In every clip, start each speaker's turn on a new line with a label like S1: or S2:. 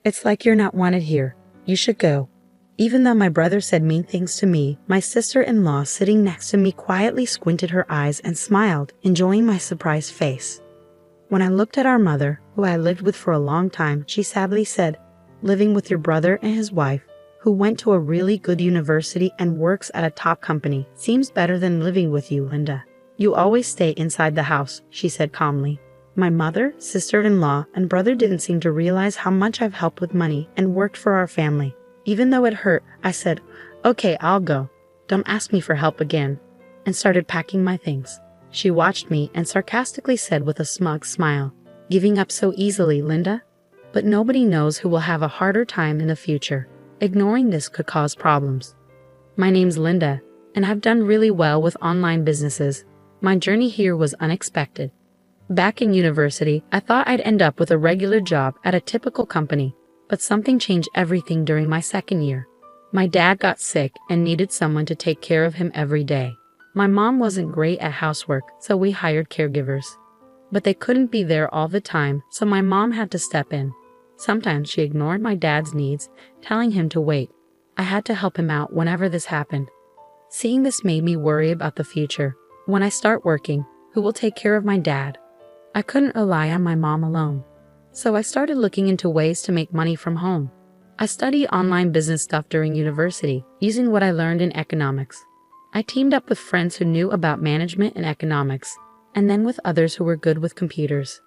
S1: It's like you're not wanted here. You should go." Even though my brother said mean things to me, my sister-in-law sitting next to me quietly squinted her eyes and smiled, enjoying my surprised face. When I looked at our mother, who I lived with for a long time, she sadly said, "Living with your brother and his wife, who went to a really good university and works at a top company, seems better than living with you, Linda. You always stay inside the house," she said calmly. My mother, sister-in-law, and brother didn't seem to realize how much I've helped with money and worked for our family. Even though it hurt, I said, "Okay, I'll go. Don't ask me for help again," and started packing my things. She watched me and sarcastically said with a smug smile, "Giving up so easily, Linda? But nobody knows who will have a harder time in the future. Ignoring this could cause problems. My name's Linda, and I've done really well with online businesses. My journey here was unexpected. Back in university, I thought I'd end up with a regular job at a typical company, but something changed everything during my second year. My dad got sick and needed someone to take care of him every day. My mom wasn't great at housework, so we hired caregivers. But they couldn't be there all the time, so my mom had to step in. Sometimes she ignored my dad's needs, telling him to wait. I had to help him out whenever this happened. Seeing this made me worry about the future. When I start working, who will take care of my dad? I couldn't rely on my mom alone. So I started looking into ways to make money from home. I studied online business stuff during university, using what I learned in economics. I teamed up with friends who knew about management and economics, and then with others who were good with computers.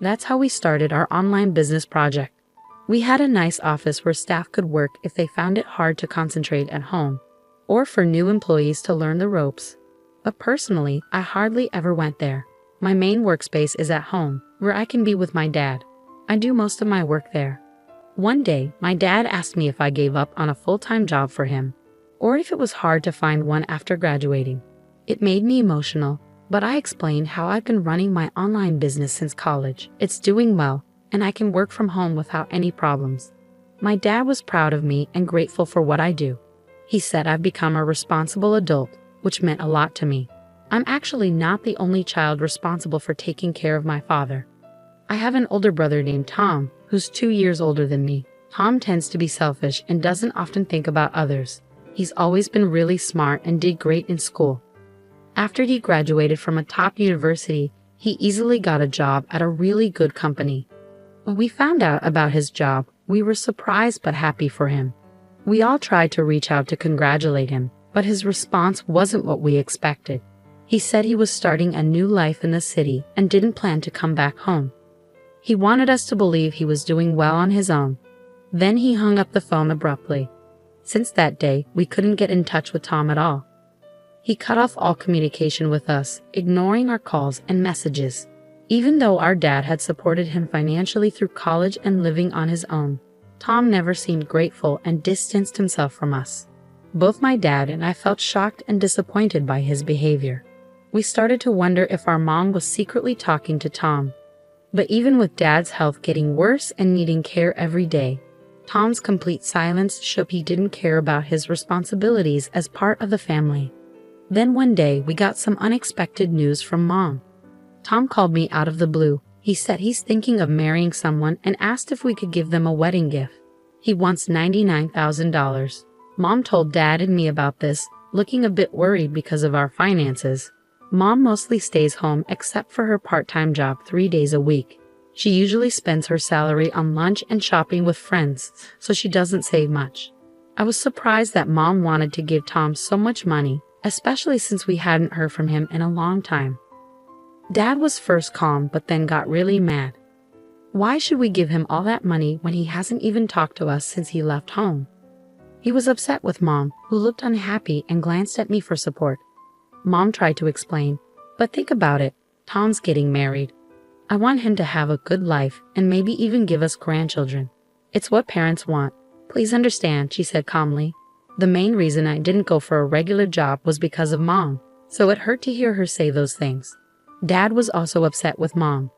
S1: That's how we started our online business project. We had a nice office where staff could work if they found it hard to concentrate at home, or for new employees to learn the ropes. But personally, I hardly ever went there. My main workspace is at home, where I can be with my dad. I do most of my work there. One day, my dad asked me if I gave up on a full-time job for him, or if it was hard to find one after graduating. It made me emotional, but I explained how I've been running my online business since college. It's doing well, and I can work from home without any problems. My dad was proud of me and grateful for what I do. He said I've become a responsible adult, which meant a lot to me. I'm actually not the only child responsible for taking care of my father. I have an older brother named Tom, who's 2 years older than me. Tom tends to be selfish and doesn't often think about others. He's always been really smart and did great in school. After he graduated from a top university, he easily got a job at a really good company. When we found out about his job, we were surprised but happy for him. We all tried to reach out to congratulate him, but his response wasn't what we expected. He said he was starting a new life in the city and didn't plan to come back home. He wanted us to believe he was doing well on his own. Then he hung up the phone abruptly. Since that day, we couldn't get in touch with Tom at all. He cut off all communication with us, ignoring our calls and messages. Even though our dad had supported him financially through college and living on his own, Tom never seemed grateful and distanced himself from us. Both my dad and I felt shocked and disappointed by his behavior. We started to wonder if our mom was secretly talking to Tom. But even with Dad's health getting worse and needing care every day, Tom's complete silence showed he didn't care about his responsibilities as part of the family. Then one day, we got some unexpected news from Mom. Tom called me out of the blue. He said he's thinking of marrying someone and asked if we could give them a wedding gift. He wants $99,000. Mom told Dad and me about this, looking a bit worried because of our finances. Mom mostly stays home except for her part-time job 3 days a week. She usually spends her salary on lunch and shopping with friends, so she doesn't save much. I was surprised that Mom wanted to give Tom so much money, especially since we hadn't heard from him in a long time. Dad was first calm but then got really mad. Why should we give him all that money when he hasn't even talked to us since he left home? He was upset with Mom, who looked unhappy and glanced at me for support. Mom tried to explain, but think about it, Tom's getting married. I want him to have a good life and maybe even give us grandchildren. It's what parents want. Please understand, she said calmly. The main reason I didn't go for a regular job was because of Mom, so it hurt to hear her say those things. Dad was also upset with Mom.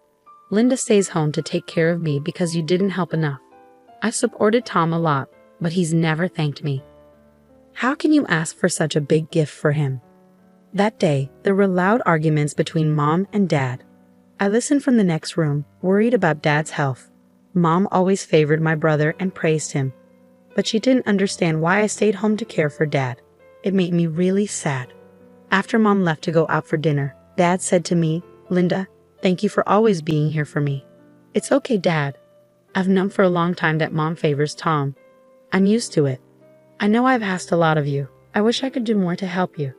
S1: Linda stays home to take care of me because you didn't help enough. I've supported Tom a lot, but he's never thanked me. How can you ask for such a big gift for him? That day, there were loud arguments between Mom and Dad. I listened from the next room, worried about Dad's health. Mom always favored my brother and praised him, but she didn't understand why I stayed home to care for Dad. It made me really sad. After Mom left to go out for dinner, Dad said to me, "Linda, thank you for always being here for me." "It's okay, Dad. I've known for a long time that Mom favors Tom. I'm used to it. I know I've asked a lot of you. I wish I could do more to help you.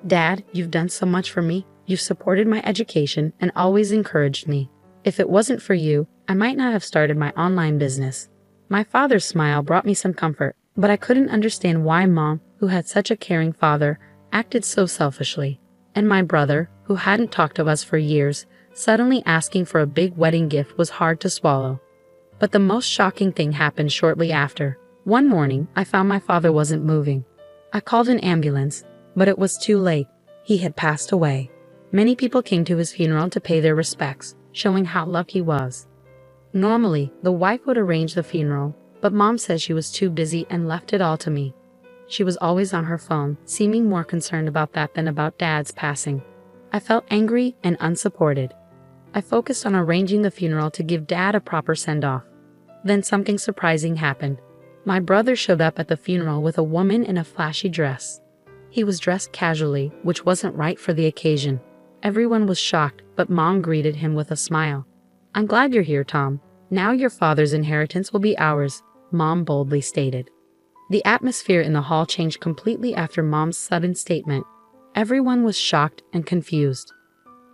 S1: Dad, you've done so much for me. You've supported my education and always encouraged me. If it wasn't for you, I might not have started my online business." My father's smile brought me some comfort, but I couldn't understand why Mom, who had such a caring father, acted so selfishly. And my brother, who hadn't talked to us for years, suddenly asking for a big wedding gift was hard to swallow. But the most shocking thing happened shortly after. One morning, I found my father wasn't moving. I called an ambulance, but it was too late. He had passed away. Many people came to his funeral to pay their respects, showing how loved he was. Normally, the wife would arrange the funeral, but Mom said she was too busy and left it all to me. She was always on her phone, seeming more concerned about that than about Dad's passing. I felt angry and unsupported. I focused on arranging the funeral to give Dad a proper send-off. Then something surprising happened. My brother showed up at the funeral with a woman in a flashy dress. He was dressed casually, which wasn't right for the occasion. Everyone was shocked, but Mom greeted him with a smile. "I'm glad you're here, Tom. Now your father's inheritance will be ours," Mom boldly stated. The atmosphere in the hall changed completely after Mom's sudden statement. Everyone was shocked and confused.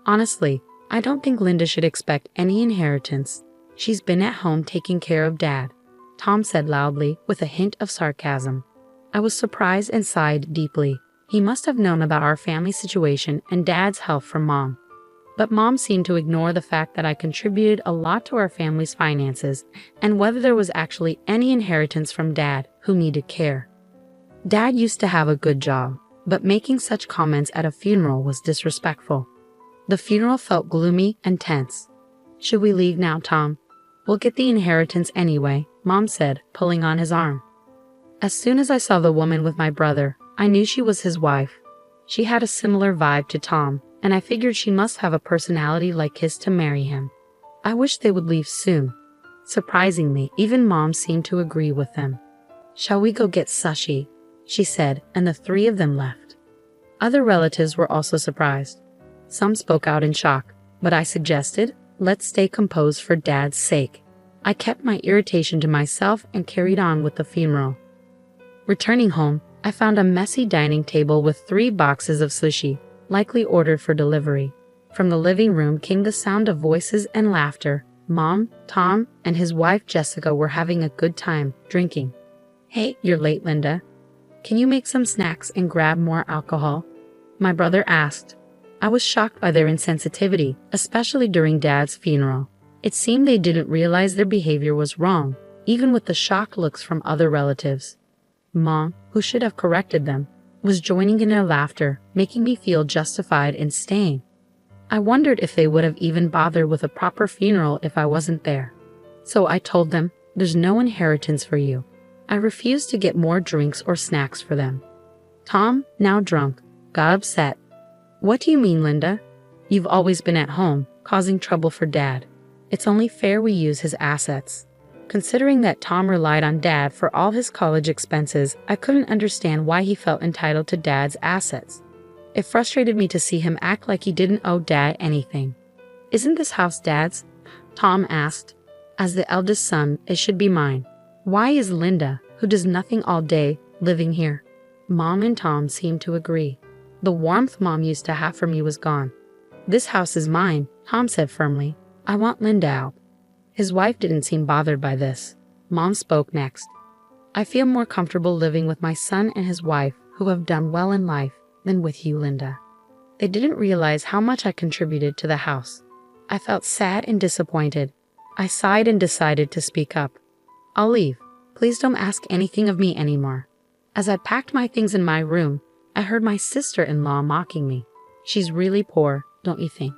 S1: "Honestly, I don't think Linda should expect any inheritance. She's been at home taking care of Dad," Tom said loudly with a hint of sarcasm. I was surprised and sighed deeply. He must have known about our family situation and Dad's help from Mom. But Mom seemed to ignore the fact that I contributed a lot to our family's finances and whether there was actually any inheritance from Dad, who needed care. Dad used to have a good job, but making such comments at a funeral was disrespectful. The funeral felt gloomy and tense. "Should we leave now, Tom? We'll get the inheritance anyway," Mom said, pulling on his arm. As soon as I saw the woman with my brother, I knew she was his wife. She had a similar vibe to Tom, and I figured she must have a personality like his to marry him. I wished they would leave soon. Surprisingly, even Mom seemed to agree with them. "Shall we go get sushi?" she said, and the three of them left. Other relatives were also surprised. Some spoke out in shock, but I suggested, "Let's stay composed for Dad's sake." I kept my irritation to myself and carried on with the funeral. Returning home, I found a messy dining table with 3 boxes of sushi, likely ordered for delivery. From the living room came the sound of voices and laughter. Mom, Tom, and his wife Jessica were having a good time, drinking. "Hey, you're late, Linda. Can you make some snacks and grab more alcohol?" my brother asked. I was shocked by their insensitivity, especially during Dad's funeral. It seemed they didn't realize their behavior was wrong, even with the shocked looks from other relatives. Mom, who should have corrected them, was joining in their laughter, making me feel justified in staying. I wondered if they would have even bothered with a proper funeral if I wasn't there. So I told them, "There's no inheritance for you." I refused to get more drinks or snacks for them. Tom, now drunk, got upset. "What do you mean, Linda? You've always been at home, causing trouble for Dad. It's only fair we use his assets." Considering that Tom relied on Dad for all his college expenses, I couldn't understand why he felt entitled to Dad's assets. It frustrated me to see him act like he didn't owe Dad anything. "Isn't this house Dad's?" Tom asked. "As the eldest son, it should be mine. Why is Linda, who does nothing all day, living here?" Mom and Tom seemed to agree. The warmth Mom used to have for me was gone. "This house is mine," Tom said firmly. "I want Linda out." His wife didn't seem bothered by this. Mom spoke next. "I feel more comfortable living with my son and his wife, who have done well in life, than with you, Linda." They didn't realize how much I contributed to the house. I felt sad and disappointed. I sighed and decided to speak up. "I'll leave. Please don't ask anything of me anymore." As I packed my things in my room, I heard my sister-in-law mocking me. "She's really poor, don't you think?"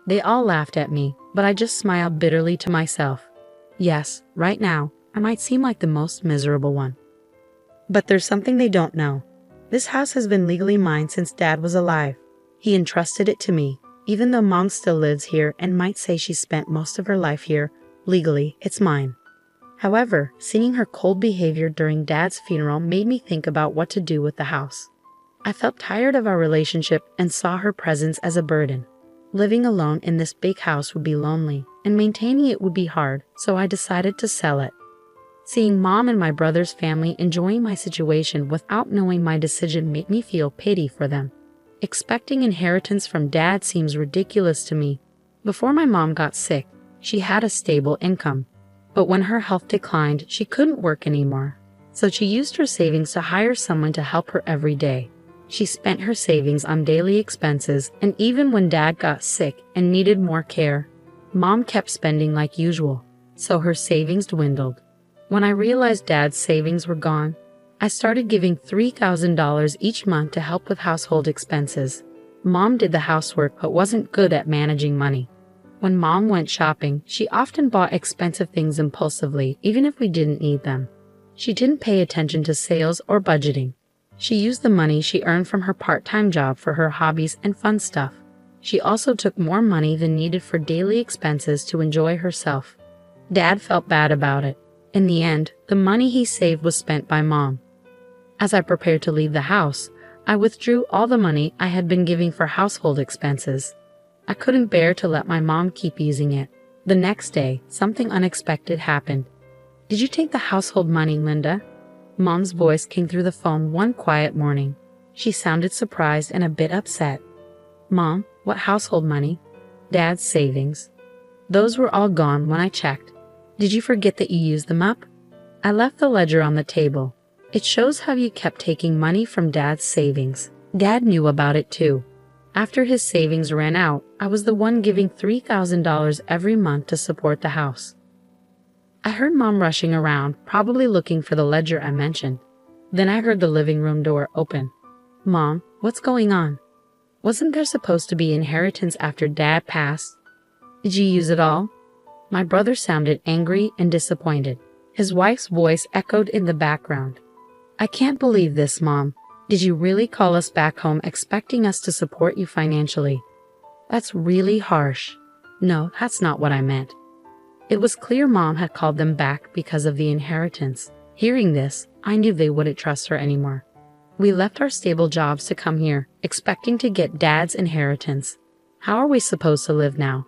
S1: They all laughed at me, but I just smiled bitterly to myself. Yes, right now, I might seem like the most miserable one. But there's something they don't know. This house has been legally mine since Dad was alive. He entrusted it to me, even though Mom still lives here and might say she spent most of her life here. Legally, it's mine. However, seeing her cold behavior during Dad's funeral made me think about what to do with the house. I felt tired of our relationship and saw her presence as a burden. Living alone in this big house would be lonely, and maintaining it would be hard, so I decided to sell it. Seeing Mom and my brother's family enjoying my situation without knowing my decision made me feel pity for them. Expecting inheritance from Dad seems ridiculous to me. Before my mom got sick, she had a stable income. But when her health declined, she couldn't work anymore. So she used her savings to hire someone to help her every day. She spent her savings on daily expenses, and even when Dad got sick and needed more care, Mom kept spending like usual, so her savings dwindled. When I realized Dad's savings were gone, I started giving $3,000 each month to help with household expenses. Mom did the housework but wasn't good at managing money. When Mom went shopping, she often bought expensive things impulsively, even if we didn't need them. She didn't pay attention to sales or budgeting. She used the money she earned from her part-time job for her hobbies and fun stuff. She also took more money than needed for daily expenses to enjoy herself. Dad felt bad about it. In the end, the money he saved was spent by Mom. As I prepared to leave the house, I withdrew all the money I had been giving for household expenses. I couldn't bear to let my mom keep using it. The next day, something unexpected happened. "Did you take the household money, Linda?" Mom's voice came through the phone one quiet morning. She sounded surprised and a bit upset. "Mom, what household money?" "Dad's savings. Those were all gone when I checked." "Did you forget that you used them up?" I left the ledger on the table. It shows how you kept taking money from Dad's savings. Dad knew about it too. After his savings ran out, I was the one giving $3,000 every month to support the house. I heard Mom rushing around, probably looking for the ledger I mentioned. Then I heard the living room door open. "Mom, what's going on? Wasn't there supposed to be inheritance after Dad passed? Did you use it all?" My brother sounded angry and disappointed. His wife's voice echoed in the background. "I can't believe this, Mom. Did you really call us back home expecting us to support you financially? That's really harsh." "No, that's not what I meant." It was clear Mom had called them back because of the inheritance. Hearing this, I knew they wouldn't trust her anymore. We left our stable jobs to come here, expecting to get Dad's inheritance. How are we supposed to live now?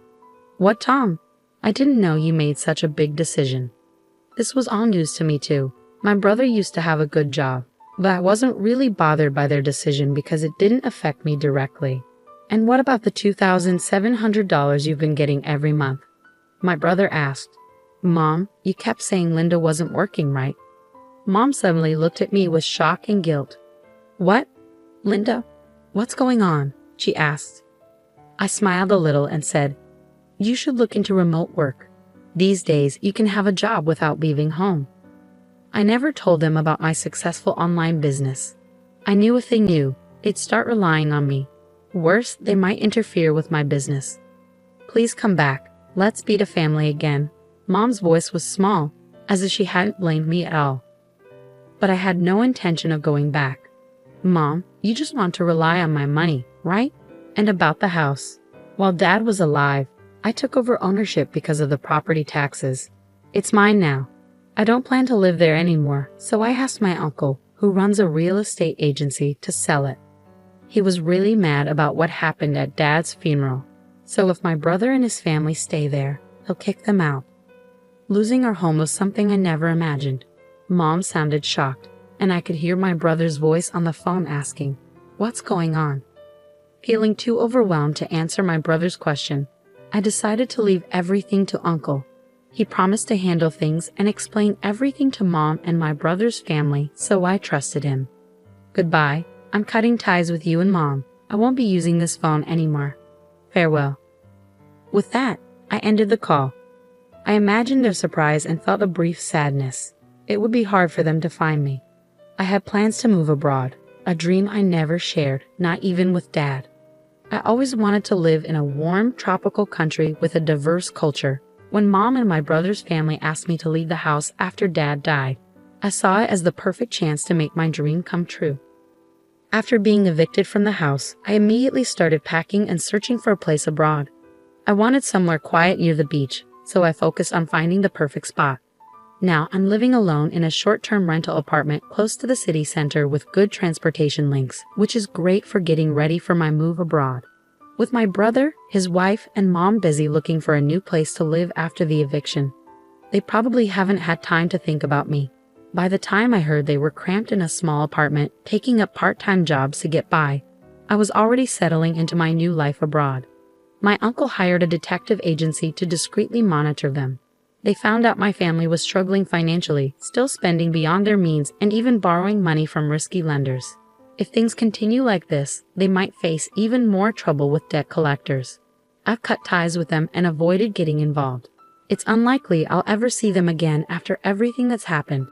S1: "What, Tom? I didn't know you made such a big decision." This was all news to me too. My brother used to have a good job, but I wasn't really bothered by their decision because it didn't affect me directly. "And what about the $2,700 you've been getting every month?" My brother asked. "Mom, you kept saying Linda wasn't working, right?" Mom suddenly looked at me with shock and guilt. "What? Linda? What's going on?" she asked. I smiled a little and said, "You should look into remote work. These days, you can have a job without leaving home." I never told them about my successful online business. I knew if they knew, they'd start relying on me. Worse, they might interfere with my business. "Please come back. Let's be a family again." Mom's voice was small, as if she hadn't blamed me at all. But I had no intention of going back. "Mom, you just want to rely on my money, right? And about the house. While Dad was alive, I took over ownership because of the property taxes. It's mine now. I don't plan to live there anymore, so I asked my uncle, who runs a real estate agency, to sell it. He was really mad about what happened at Dad's funeral, so if my brother and his family stay there, he'll kick them out. Losing our home was something I never imagined. Mom sounded shocked, and I could hear my brother's voice on the phone asking, "What's going on?" Feeling too overwhelmed to answer my brother's question, I decided to leave everything to Uncle. He promised to handle things and explain everything to Mom and my brother's family, so I trusted him. "Goodbye. I'm cutting ties with you and Mom. I won't be using this phone anymore. Farewell." With that, I ended the call. I imagined their surprise and felt a brief sadness. It would be hard for them to find me. I had plans to move abroad, a dream I never shared, not even with Dad. I always wanted to live in a warm, tropical country with a diverse culture. When Mom and my brother's family asked me to leave the house after Dad died, I saw it as the perfect chance to make my dream come true. After being evicted from the house, I immediately started packing and searching for a place abroad. I wanted somewhere quiet near the beach, so I focused on finding the perfect spot. Now, I'm living alone in a short-term rental apartment close to the city center with good transportation links, which is great for getting ready for my move abroad. With my brother, his wife, and mom busy looking for a new place to live after the eviction, they probably haven't had time to think about me. By the time I heard they were cramped in a small apartment, taking up part-time jobs to get by, I was already settling into my new life abroad. My uncle hired a detective agency to discreetly monitor them. They found out my family was struggling financially, still spending beyond their means and even borrowing money from risky lenders. If things continue like this, they might face even more trouble with debt collectors. I've cut ties with them and avoided getting involved. It's unlikely I'll ever see them again after everything that's happened,